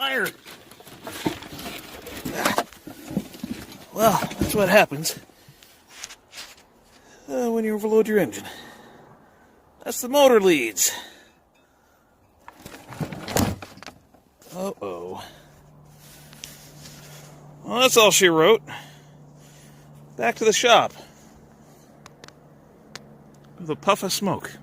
fire. Well, that's what happens when you overload your engine. That's the motor leads. Uh-oh. Well, that's all she wrote. Back to the shop with a puff of smoke.